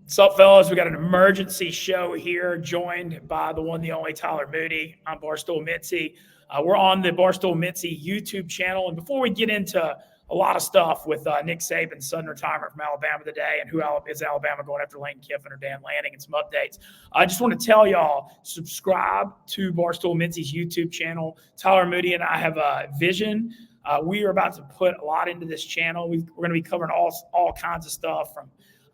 What's up, fellas? We got an emergency show here, joined by the one, the only Tyler Moody. I'm Barstool Mitzi. We're on the Barstool Mitzi YouTube channel. And before we get into a lot of stuff with Nick Saban's sudden retirement from Alabama today and who is Alabama going after Lane Kiffin or Dan Lanning and some updates, I just want to tell y'all, subscribe to Barstool Mitzi's YouTube channel. Tyler Moody and I have a vision. We are about to put a lot into this channel. We're going to be covering all kinds of stuff, from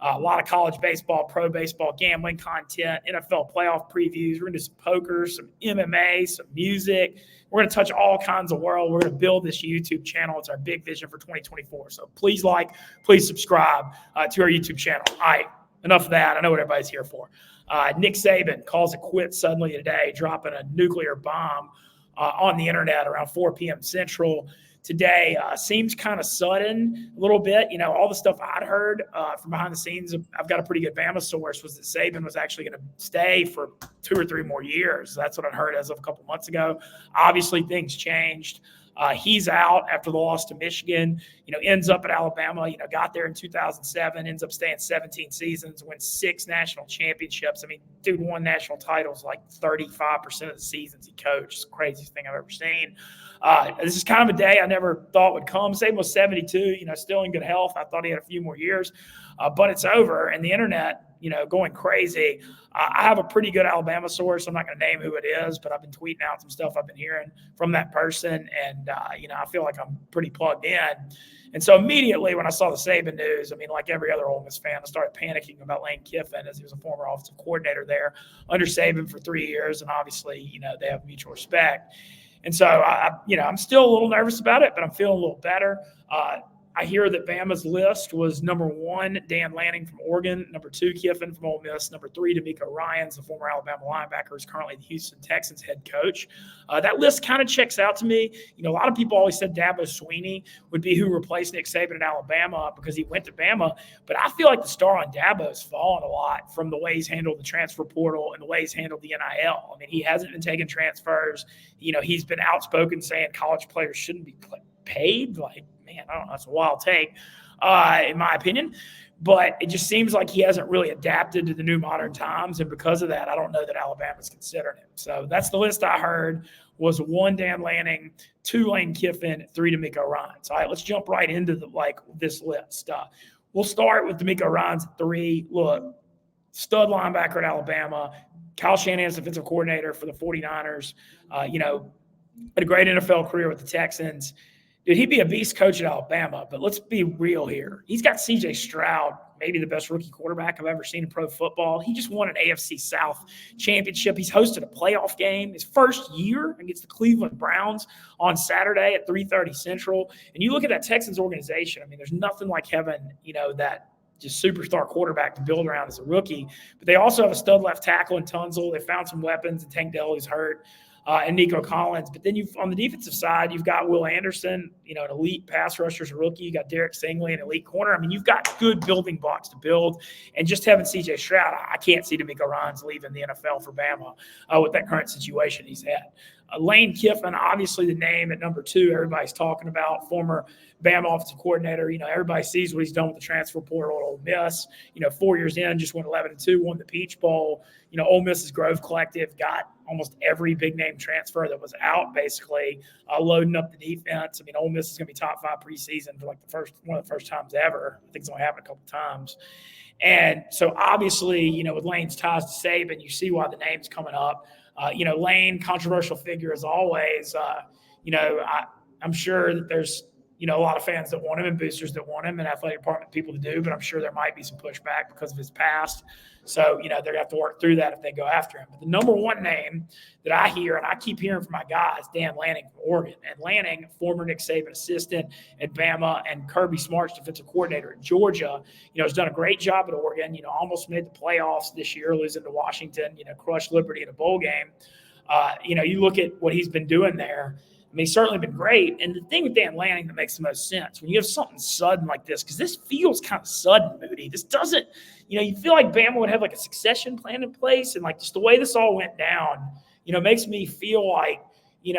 a lot of college baseball, pro baseball, gambling content, NFL playoff previews. We're going to do some poker, some MMA, some music. We're going to touch all kinds of world. We're going to build this YouTube channel. It's our big vision for 2024. So please please subscribe to our YouTube channel. All right, enough of that. I know what everybody's here for. Nick Saban calls it quits suddenly today, dropping a nuclear bomb on the internet around 4 p.m. Central today. Seems kind of sudden a little bit. You know, all the stuff I'd heard from behind the scenes, I've got a pretty good Bama source, was that Saban was actually going to stay for 2 or 3 more years. That's what I'd heard as of a couple months ago. Obviously, things changed. He's out after the loss to Michigan, ends up at Alabama, got there in 2007, ends up staying 17 seasons, wins 6 national championships. I mean, dude won national titles like 35% of the seasons he coached. It's the craziest thing I've ever seen. This is kind of a day I never thought would come. Saban was 72, still in good health. I thought he had a few more years, but it's over. And the internet, going crazy. I have a pretty good Alabama source. I'm not going to name who it is, but I've been tweeting out some stuff I've been hearing from that person. And, I feel like I'm pretty plugged in. And so immediately when I saw the Saban news, I mean, like every other Ole Miss fan, I started panicking about Lane Kiffin, as he was a former offensive coordinator there under Saban for 3 years. And obviously, they have mutual respect. And so, I'm still a little nervous about it, but I'm feeling a little better. I hear that Bama's list was number 1, Dan Lanning from Oregon, number 2, Kiffin from Ole Miss, number 3, D'Amico Ryans, the former Alabama linebacker, who's currently the Houston Texans head coach. That list kind of checks out to me. A lot of people always said Dabo Swinney would be who replaced Nick Saban in Alabama because he went to Bama, but I feel like the star on Dabo has fallen a lot from the way he's handled the transfer portal and the way he's handled the NIL. I mean, he hasn't been taking transfers. He's been outspoken saying college players shouldn't be paid. Like, man, I don't know. That's a wild take, in my opinion. But it just seems like he hasn't really adapted to the new modern times. And because of that, I don't know that Alabama's considering him. So that's the list I heard was 1, Dan Lanning, 2, Lane Kiffin, 3, D'Amico Ryans. All right, let's jump right into this list. We'll start with D'Amico Ryans at 3. Look, stud linebacker at Alabama. Kyle Shanahan's defensive coordinator for the 49ers. Had a great NFL career with the Texans. Dude, he'd be a beast coach at Alabama, but let's be real here. He's got C.J. Stroud, maybe the best rookie quarterback I've ever seen in pro football. He just won an AFC South championship. He's hosted a playoff game his first year against the Cleveland Browns on Saturday at 3:30 Central. And you look at that Texans organization, I mean, there's nothing like having, that just superstar quarterback to build around as a rookie. But they also have a stud left tackle in Tunzel. They found some weapons, and Tank Dell, who's hurt. And Nico Collins. But then on the defensive side, you've got Will Anderson, an elite pass rusher as a rookie. You got Derek Stingley, an elite corner. I mean, you've got good building blocks to build. And just having C.J. Stroud, I can't see D'Amico Ryans leaving the NFL for Bama with that current situation he's had. Lane Kiffin, obviously the name at number 2, everybody's talking about, former Bama offensive coordinator. Everybody sees what he's done with the transfer portal at Ole Miss. 4 years in, just went 11-2, won the Peach Bowl. Ole Miss's Grove Collective got almost every big-name transfer that was out, basically, loading up the defense. I mean, Ole Miss is going to be top 5 preseason for one of the first times ever. I think it's only happened a couple times. And so, obviously, with Lane's ties to Saban, you see why the name's coming up. Lane, controversial figure as always. I'm sure that there's, a lot of fans that want him and boosters that want him and athletic department people to do, but I'm sure there might be some pushback because of his past. So, they're going to have to work through that if they go after him. But the number 1 name that I hear, and I keep hearing from my guys, Dan Lanning from Oregon. And Lanning, former Nick Saban assistant at Bama and Kirby Smart's defensive coordinator at Georgia, has done a great job at Oregon, almost made the playoffs this year, losing to Washington, crushed Liberty in a bowl game. You look at what he's been doing there. I mean, he's certainly been great. And the thing with Dan Lanning that makes the most sense, when you have something sudden like this, because this feels kind of sudden, Moody. This doesn't, you feel like Bama would have like a succession plan in place. And like just the way this all went down, makes me feel like,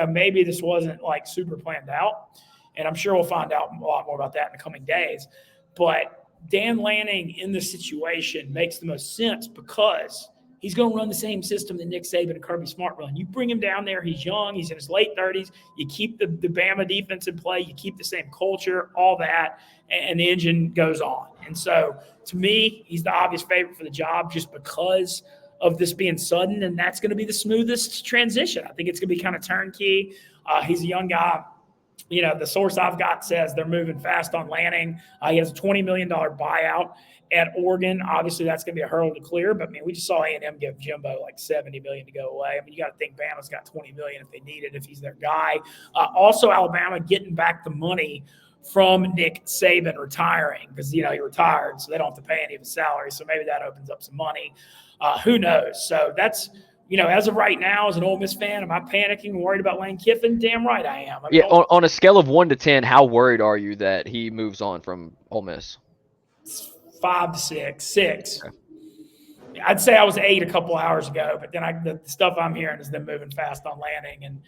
maybe this wasn't like super planned out. And I'm sure we'll find out a lot more about that in the coming days. But Dan Lanning in this situation makes the most sense because he's going to run the same system that Nick Saban and Kirby Smart run. You bring him down there, he's young, he's in his late 30s. You keep the Bama defense in play, you keep the same culture, all that, and the engine goes on. And so, to me, he's the obvious favorite for the job just because of this being sudden, and that's going to be the smoothest transition. I think it's going to be kind of turnkey. He's a young guy. The source I've got says they're moving fast on Lanning. He has a $20 million buyout at Oregon. Obviously, that's going to be a hurdle to clear. But, we just saw A&M give Jimbo like $70 million to go away. You got to think Bama's got $20 million if they need it, if he's their guy. Also, Alabama getting back the money from Nick Saban retiring because, he retired, so they don't have to pay any of his salary. So maybe that opens up some money. Who knows? So that's – as of right now, as an Ole Miss fan, am I panicking and worried about Lane Kiffin? Damn right I am. On a scale of 1 to 10, how worried are you that he moves on from Ole Miss? 5 to 6. 6. Okay. I'd say I was 8 a couple hours ago, but then the stuff I'm hearing is them moving fast on Lanning. And,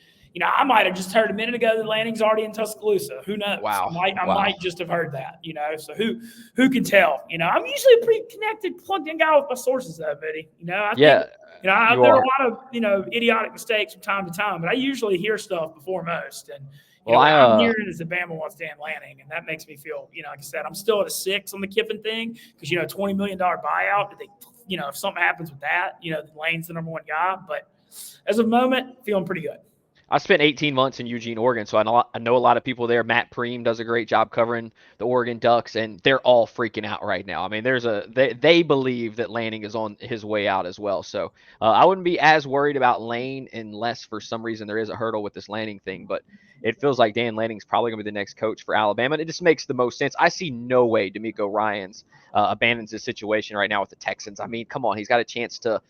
I might have just heard a minute ago that Lanning's already in Tuscaloosa. Who knows? Wow. I might just have heard that, So who can tell? I'm usually a pretty connected, plugged-in guy with my sources, though, buddy. I think, there are a lot of, idiotic mistakes from time to time, but I usually hear stuff before most. And what I'm hearing is that Bama wants Dan Lanning, and that makes me feel, like I said, I'm still at a 6 on the Kiffin thing because, $20 million buyout. If something happens with that, Lane's the number one guy. But as of the moment, feeling pretty good. I spent 18 months in Eugene, Oregon, so I know a lot of people there. Matt Preem does a great job covering the Oregon Ducks, and they're all freaking out right now. They believe that Lanning is on his way out as well. So I wouldn't be as worried about Lane unless for some reason there is a hurdle with this Lanning thing. But it feels like Dan Lanning's probably going to be the next coach for Alabama. And it just makes the most sense. I see no way DeMeco Ryans abandons his situation right now with the Texans. Come on, he's got a chance to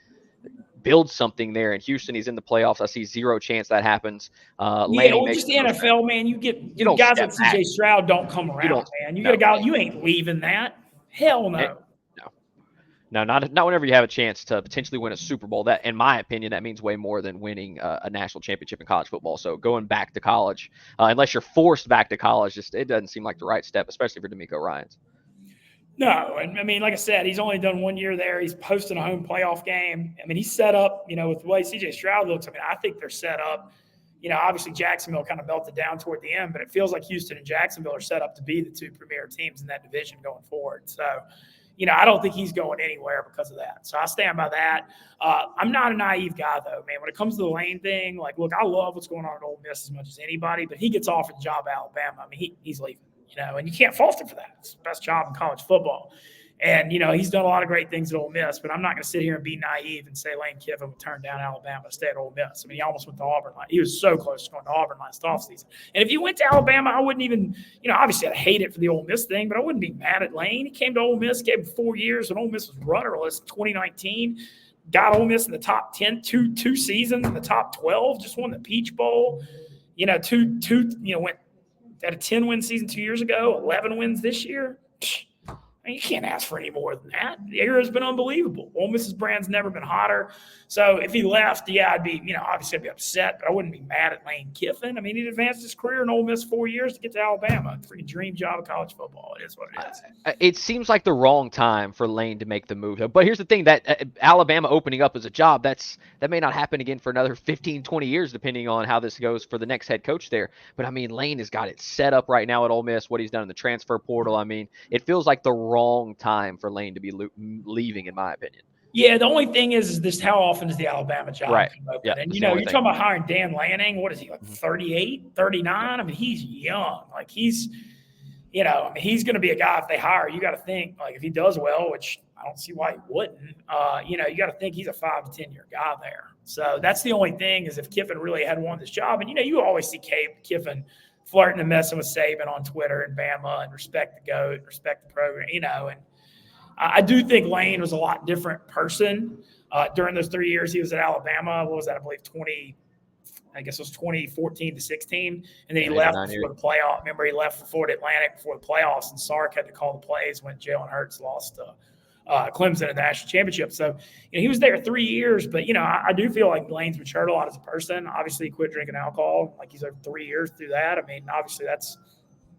build something there in Houston. He's in the playoffs. I see zero chance that happens. Just the NFL, man. You guys like CJ Stroud don't come around, man. You get a guy, you ain't leaving that. Hell no. No, not whenever you have a chance to potentially win a Super Bowl. That, in my opinion, that means way more than winning a national championship in college football. So going back to college, unless you're forced back to college, it doesn't seem like the right step, especially for DeMeco Ryans. No, and like I said, he's only done 1 year there. He's posting a home playoff game. He's set up, with the way CJ Stroud looks. I think they're set up. Obviously Jacksonville kind of melted down toward the end, but it feels like Houston and Jacksonville are set up to be the two premier teams in that division going forward. So, I don't think he's going anywhere because of that. So I stand by that. I'm not a naive guy, though, man. When it comes to the Lane thing, look, I love what's going on at Ole Miss as much as anybody, but he gets offered the job at Alabama. He's leaving. And you can't fault him for that. It's the best job in college football. And, he's done a lot of great things at Ole Miss, but I'm not going to sit here and be naive and say Lane Kiffin would turn down Alabama to stay at Ole Miss. He almost went to Auburn. He was so close to going to Auburn last offseason. And if you went to Alabama, I wouldn't even, obviously I'd hate it for the Ole Miss thing, but I wouldn't be mad at Lane. He came to Ole Miss, gave him 4 years when Ole Miss was rudderless in 2019. Got Ole Miss in the top 10, two seasons in the top 12, just won the Peach Bowl. Went at a 10-win season 2 years ago, 11 wins this year. You can't ask for any more than that. The era has been unbelievable. Ole Miss's brand's never been hotter. So if he left, I'd be, obviously I'd be upset, but I wouldn't be mad at Lane Kiffin. He advanced his career in Ole Miss 4 years to get to Alabama. Freaking dream job of college football. It is what it is. It seems like the wrong time for Lane to make the move. But here's the thing, that Alabama opening up as a job, that may not happen again for another 15, 20 years, depending on how this goes for the next head coach there. But, Lane has got it set up right now at Ole Miss, what he's done in the transfer portal. It feels like the wrong time for Lane to be leaving, in my opinion. Yeah, the only thing is this: how often does the Alabama job come open? Yeah, and, you're talking about hiring Dan Lanning. What is he, 38, 39? He's young. He's going to be a guy if they hire. You got to think, if he does well, which I don't see why he wouldn't, you got to think he's a 5 to 10 year guy there. So that's the only thing is if Kiffin really had won this job. And, you always see Kiffin flirting and messing with Saban on Twitter and Bama and respect the GOAT, respect the program, and I do think Lane was a lot different person during those 3 years he was at Alabama. What was that? I believe 2014 to 16. And then he left before the playoff. Remember, he left for Florida Atlantic before the playoffs, and Sark had to call the plays when Jalen Hurts lost to Clemson in the national championship. So, he was there 3 years, but, I do feel like Lane's matured a lot as a person. Obviously, he quit drinking alcohol. He's over 3 years through that. Obviously, that's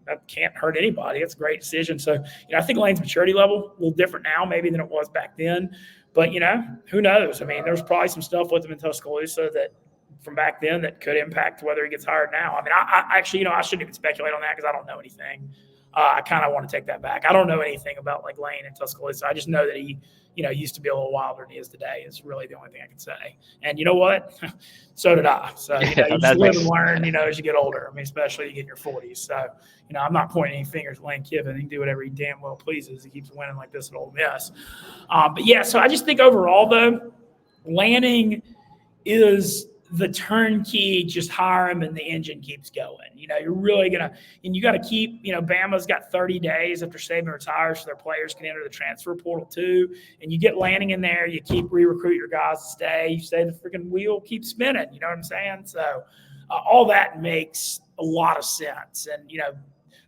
that can't hurt anybody. It's a great decision. So, I think Lane's maturity level a little different now maybe than it was back then. But, who knows? I mean, there's probably some stuff with him in Tuscaloosa that from back then that could impact whether he gets hired now. I mean, I actually, I shouldn't even speculate on that because I don't know anything. I kind of want to take that back. I don't know anything about like Lane and Tuscaloosa. I just know that he, used to be a little wilder than he is today. Is really the only thing I can say. And you know what? So did I. So you just live and learn. As you get older. I mean, especially you get in your 40s. So I'm not pointing any fingers at Lane Kiffin. He can do whatever he damn well pleases. He keeps winning like this at Ole Miss. But yeah, so I just think overall though, Lanning is the turnkey, just hire him and the engine keeps going. You're really going to – and you got to keep – Bama's got 30 days after Saban retires so their players can enter the transfer portal too. And you get Lanning in there. You keep re-recruit your guys to stay. You say the freaking wheel keeps spinning. You know what I'm saying? So all that makes a lot of sense. And,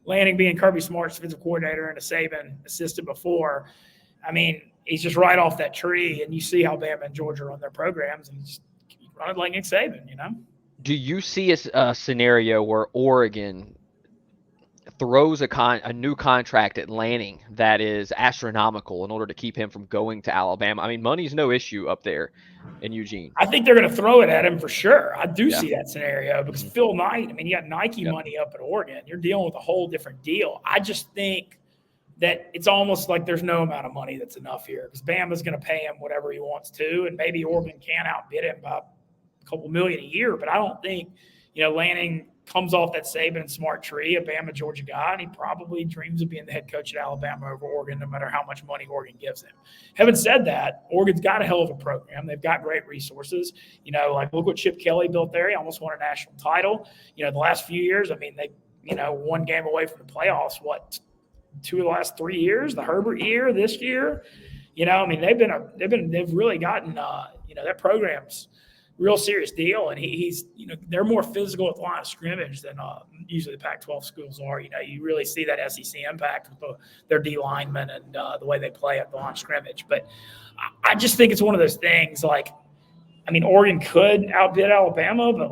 Lanning being Kirby Smart's defensive coordinator and a Saban assistant before, I mean, he's just right off that tree. And you see how Bama and Georgia run their programs and just run it like Nick Saban, Do you see a scenario where Oregon throws a new contract at Lanning that is astronomical in order to keep him from going to Alabama? I mean, money's no issue up there in Eugene. I think they're going to throw it at him for sure. I do see that scenario because Phil Knight, I mean, you got Nike money up at Oregon. You're dealing with a whole different deal. I just think that it's almost like there's no amount of money that's enough here because Bama's going to pay him whatever he wants to, and maybe Oregon can outbid him by couple million a year, but I don't think, Lanning comes off that Saban and Smart tree, a Bama, Georgia guy, and he probably dreams of being the head coach at Alabama over Oregon, no matter how much money Oregon gives him. Having said that, Oregon's got a hell of a program. They've got great resources. Like look what Chip Kelly built there. He almost won a national title. The last few years, I mean, they, one game away from the playoffs, 2 of the last 3 years, the Herbert year, this year, I mean, they've really gotten, that program's real serious deal, and he's they're more physical at the line of scrimmage than usually the Pac-12 schools are. You really see that SEC impact with their D linemen and the way they play at the line of scrimmage. But I just think it's one of those things. Like, I mean, Oregon could outbid Alabama, but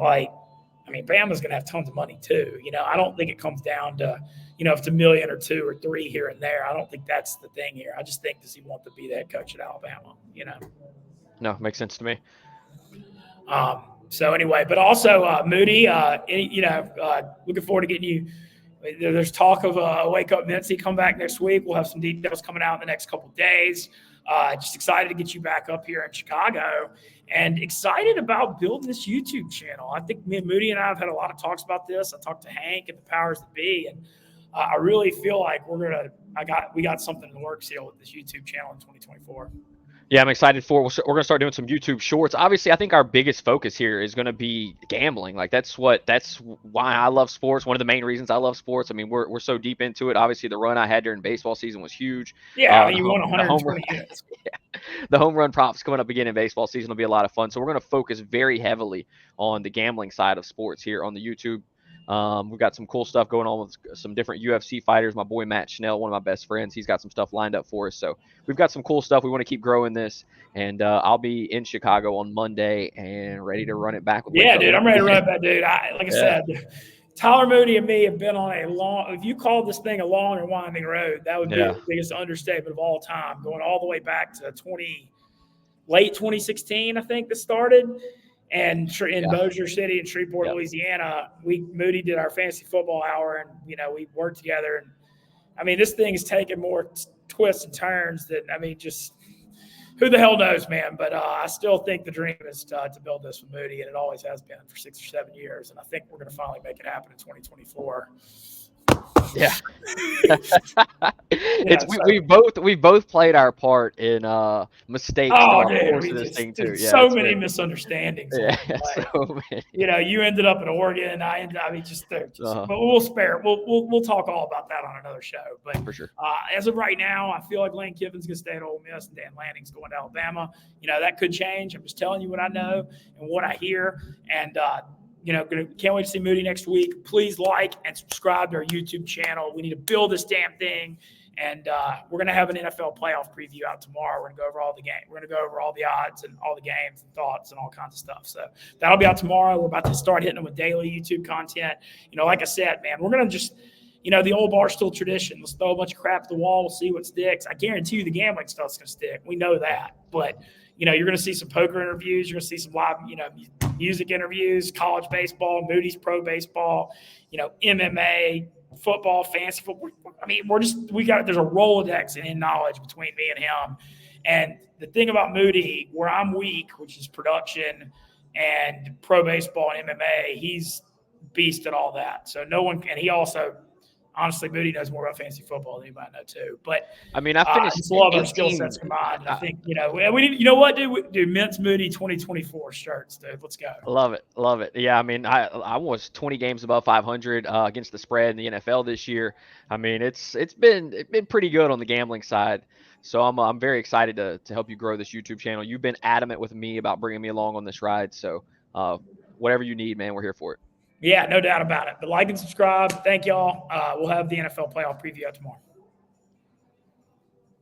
Bama's going to have tons of money too. I don't think it comes down to if it's $1 million or 2 or 3 here and there. I don't think that's the thing here. I just think does he want to be the head coach at Alabama? No, makes sense to me. So anyway, but also Moody, looking forward to getting you. There's talk of a Wake Up Mintzy come back next week. We'll have some details coming out in the next couple of days. Just excited to get you back up here in Chicago and excited about building this YouTube channel. I think me and Moody and I have had a lot of talks about this. I talked to Hank and the powers that be, and I really feel like we got something in the works here with this YouTube channel in 2024. Yeah, I'm excited for it. We're going to start doing some YouTube shorts. Obviously, I think our biggest focus here is going to be gambling. Like that's why I love sports. One of the main reasons I love sports. I mean, we're so deep into it. Obviously, the run I had during baseball season was huge. Yeah, you won 120 hits. The home run props coming up again in baseball season will be a lot of fun. So we're going to focus very heavily on the gambling side of sports here on the YouTube. We've got some cool stuff going on with some different UFC fighters. My boy Matt Schnell, one of my best friends, he's got some stuff lined up for us. So we've got some cool stuff. We want to keep growing this, and I'll be in Chicago on Monday and ready to run it back. Yeah, dude, I'm ready to run it back, dude. I said, Tyler Moody and me have been on a long – if you called this thing a long and winding road, that would be the biggest understatement of all time, going all the way back to late 2016, I think this started. And in Bossier City and Shreveport, Louisiana, Moody did our fantasy football hour, and we worked together. And I mean, this thing is taking more twists and turns than just who the hell knows, man. But I still think the dream is to build this with Moody, and it always has been for 6 or 7 years. And I think we're going to finally make it happen in 2024. Yeah. We both played our part in mistakes throughout the course of this thing too. Yeah, so many misunderstandings. Yeah, so many. You ended up in Oregon. But we'll spare it. We'll talk all about that on another show. But for sure. As of right now, I feel like Lane Kiffin's gonna stay at Ole Miss and Dan Lanning's going to Alabama. That could change. I'm just telling you what I know and what I hear. And can't wait to see Moody next week. Please like and subscribe to our YouTube channel. We need to build this damn thing. And we're going to have an NFL playoff preview out tomorrow. We're going to go over all the games. We're going to go over all the odds and all the games and thoughts and all kinds of stuff. So that'll be out tomorrow. We're about to start hitting them with daily YouTube content. Like I said, man, we're going to just the old Barstool tradition. Let's throw a bunch of crap at the wall. We'll see what sticks. I guarantee you the gambling stuff's going to stick. We know that. But, you're going to see some poker interviews. You're going to see some live, music interviews, college baseball, Moody's pro baseball, MMA, football, fantasy football. I mean, there's a Rolodex in knowledge between me and him. And the thing about Moody, where I'm weak, which is production and pro baseball and MMA, he's beast at all that. So and he also, honestly, Moody knows more about fantasy football than anybody know too. But I mean, I finished. Just love our skill sets combined. I think we need. You know what, dude? Mintz Moody 2024 shirts, dude. Let's go. Love it. Yeah, I mean, I was 20 games above 500 against the spread in the NFL this year. I mean, it's been pretty good on the gambling side. So I'm very excited to help you grow this YouTube channel. You've been adamant with me about bringing me along on this ride. So whatever you need, man, we're here for it. Yeah, no doubt about it. But like and subscribe. Thank y'all. We'll have the NFL playoff preview out tomorrow.